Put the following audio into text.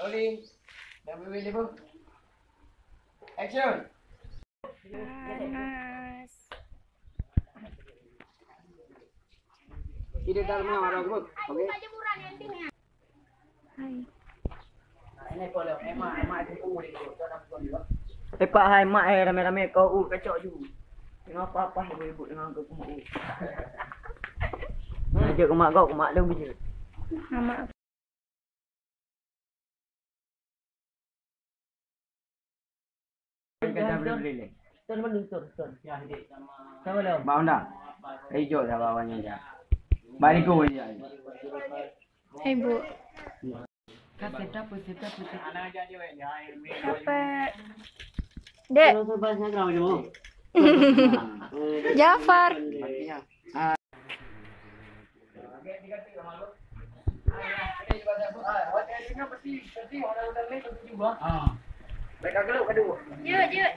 Rolling. Dah boleh pun. Action. Panas. Ini dalam mana orang okey. Hai. Ini kalau emak aku boleh tu dah pun juga. Pak hai mak rame-rame kau kacau ju. Tengok apa-apa ibu-ibu dengan aku mak. Ajak ke mak kau, mak lu je. Nama Tuan mana tuan? Ya, adik sama. Sama dah. Bau dah. Hijau dah bawahnya dah. Balik kau je. Hai Bu. Kasih apa? Anak aja je ya. Dapat. Dek. Kalau bahasa kerana je mau. Jafar. Mereka gelap kedua. Jut.